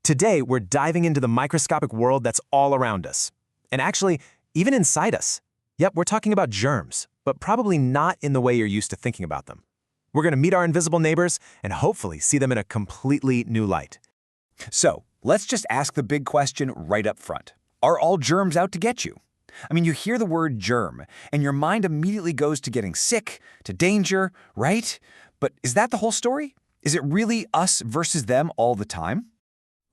Today, we're diving into the microscopic world that's all around us. And actually, even inside us. Yep, we're talking about germs, but probably not in the way you're used to thinking about them. We're going to meet our invisible neighbors and hopefully see them in a completely new light. So, let's just ask the big question right up front. Are all germs out to get you? I mean, you hear the word germ, and your mind immediately goes to getting sick, to danger, right? But is that the whole story? Is it really us versus them all the time?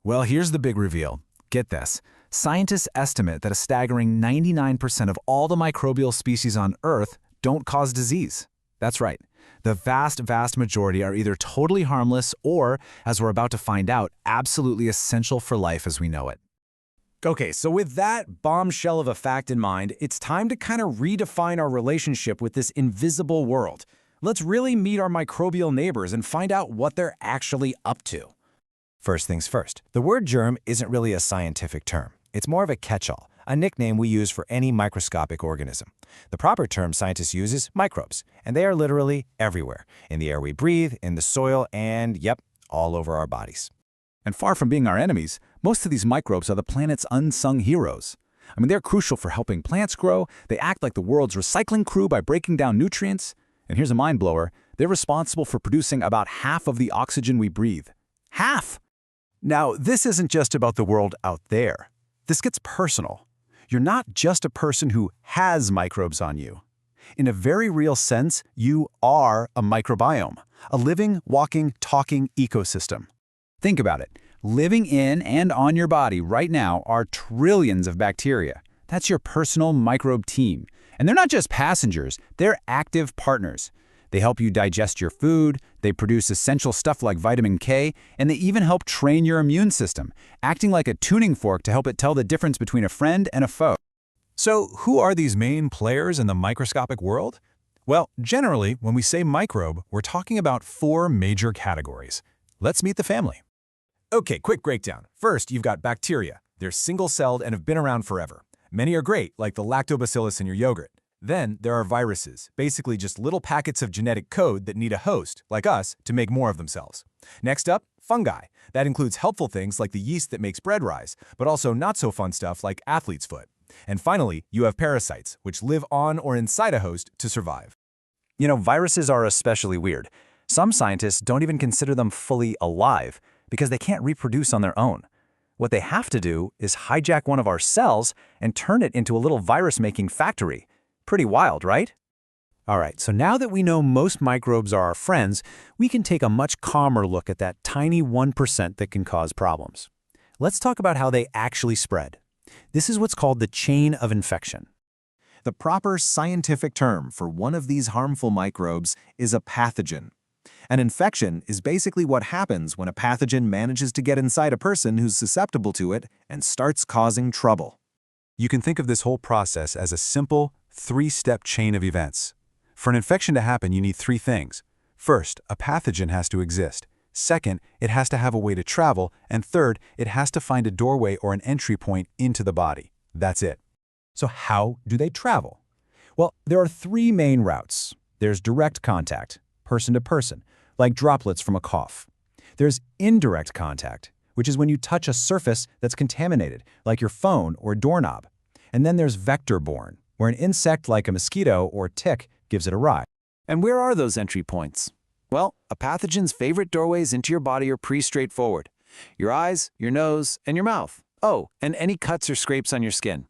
Well, here's the big reveal. Get this. Scientists estimate that a staggering 99% of all the microbial species on Earth don't cause disease. That's right. The vast majority are either totally harmless or, as we're about to find out, absolutely essential for life as we know it. Okay, so with that bombshell of a fact in mind, it's time to kind of redefine our relationship with this invisible world. Let's really meet our microbial neighbors and find out what they're actually up to. First things first, the word germ isn't really a scientific term. It's more of a catch-all, a nickname we use for any microscopic organism. The proper term scientists use is microbes, and they are literally everywhere, in the air we breathe, in the soil, and, yep, all over our bodies. And far from being our enemies, most of these microbes are the planet's unsung heroes. I mean, they're crucial for helping plants grow, they act like the world's recycling crew by breaking down nutrients, and here's a mind blower, they're responsible for producing about half of the oxygen we breathe. Half! Now, this isn't just about the world out there. This gets personal. You're not just a person who has microbes on you. In a very real sense, you are a microbiome, a living, walking, talking ecosystem. Think about it. Living in and on your body right now are trillions of bacteria. That's your personal microbe team. And they're not just passengers, they're active partners. They help you digest your food, they produce essential stuff like vitamin K, and they even help train your immune system, acting like a tuning fork to help it tell the difference between a friend and a foe. So, who are these main players in the microscopic world? Well, generally, when we say microbe, we're talking about 4 major categories. Let's meet the family. Okay, quick breakdown. First, you've got bacteria. They're single-celled and have been around forever. Many are great, like the lactobacillus in your yogurt. Then there are viruses, basically just little packets of genetic code that need a host, like us, to make more of themselves. Next up, fungi. That includes helpful things like the yeast that makes bread rise, but also not-so-fun stuff like athlete's foot. And finally, you have parasites, which live on or inside a host to survive. You know, viruses are especially weird. Some scientists don't even consider them fully alive because they can't reproduce on their own. What they have to do is hijack one of our cells and turn it into a little virus-making factory. Pretty wild, right? All right, so now that we know most microbes are our friends, we can take a much calmer look at that tiny 1% that can cause problems. Let's talk about how they actually spread. This is what's called the chain of infection. The proper scientific term for one of these harmful microbes is a pathogen. An infection is basically what happens when a pathogen manages to get inside a person who's susceptible to it and starts causing trouble. You can think of this whole process as a simple, 3-step chain of events. For an infection to happen, you need 3 things. First, a pathogen has to exist. Second, it has to have a way to travel. And third, it has to find a doorway or an entry point into the body. That's it. So how do they travel? Well, there are 3 main routes. There's direct contact, person to person, like droplets from a cough. There's indirect contact, which is when you touch a surface that's contaminated, like your phone or doorknob. And then there's vector-borne, where an insect like a mosquito or tick gives it a ride. And where are those entry points? Well, a pathogen's favorite doorways into your body are pretty straightforward. Your eyes, your nose, and your mouth. Oh, and any cuts or scrapes on your skin.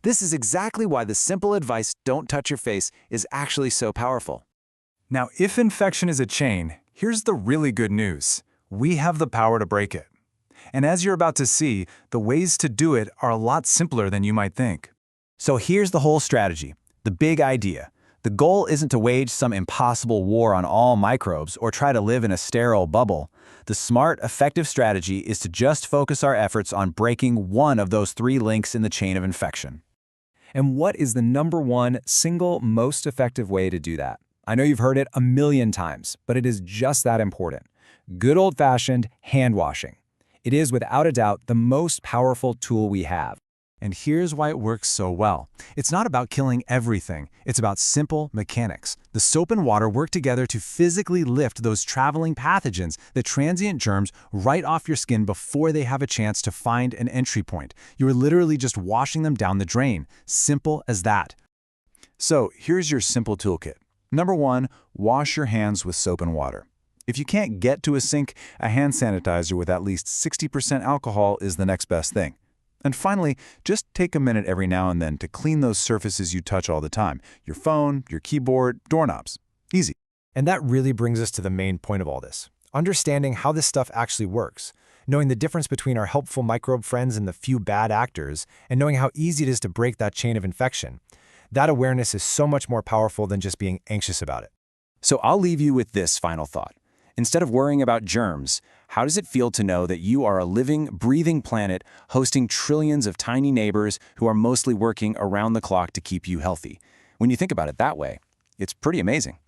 This is exactly why the simple advice, don't touch your face, is actually so powerful. Now, if infection is a chain, here's the really good news. We have the power to break it. And as you're about to see, the ways to do it are a lot simpler than you might think. So here's the whole strategy, the big idea. The goal isn't to wage some impossible war on all microbes or try to live in a sterile bubble. The smart, effective strategy is to just focus our efforts on breaking one of those 3 links in the chain of infection. And what is the #1 single most effective way to do that? I know you've heard it a million times, but it is just that important. Good old-fashioned hand washing. It is without a doubt the most powerful tool we have. And here's why it works so well. It's not about killing everything. It's about simple mechanics. The soap and water work together to physically lift those traveling pathogens, the transient germs, right off your skin before they have a chance to find an entry point. You are literally just washing them down the drain. Simple as that. So here's your simple toolkit. Number 1, wash your hands with soap and water. If you can't get to a sink, a hand sanitizer with at least 60% alcohol is the next best thing. And finally, just take a minute every now and then to clean those surfaces you touch all the time. Your phone, your keyboard, doorknobs. Easy. And that really brings us to the main point of all this. Understanding how this stuff actually works. Knowing the difference between our helpful microbe friends and the few bad actors, and knowing how easy it is to break that chain of infection. That awareness is so much more powerful than just being anxious about it. So I'll leave you with this final thought. Instead of worrying about germs, how does it feel to know that you are a living, breathing planet hosting trillions of tiny neighbors who are mostly working around the clock to keep you healthy? When you think about it that way, it's pretty amazing.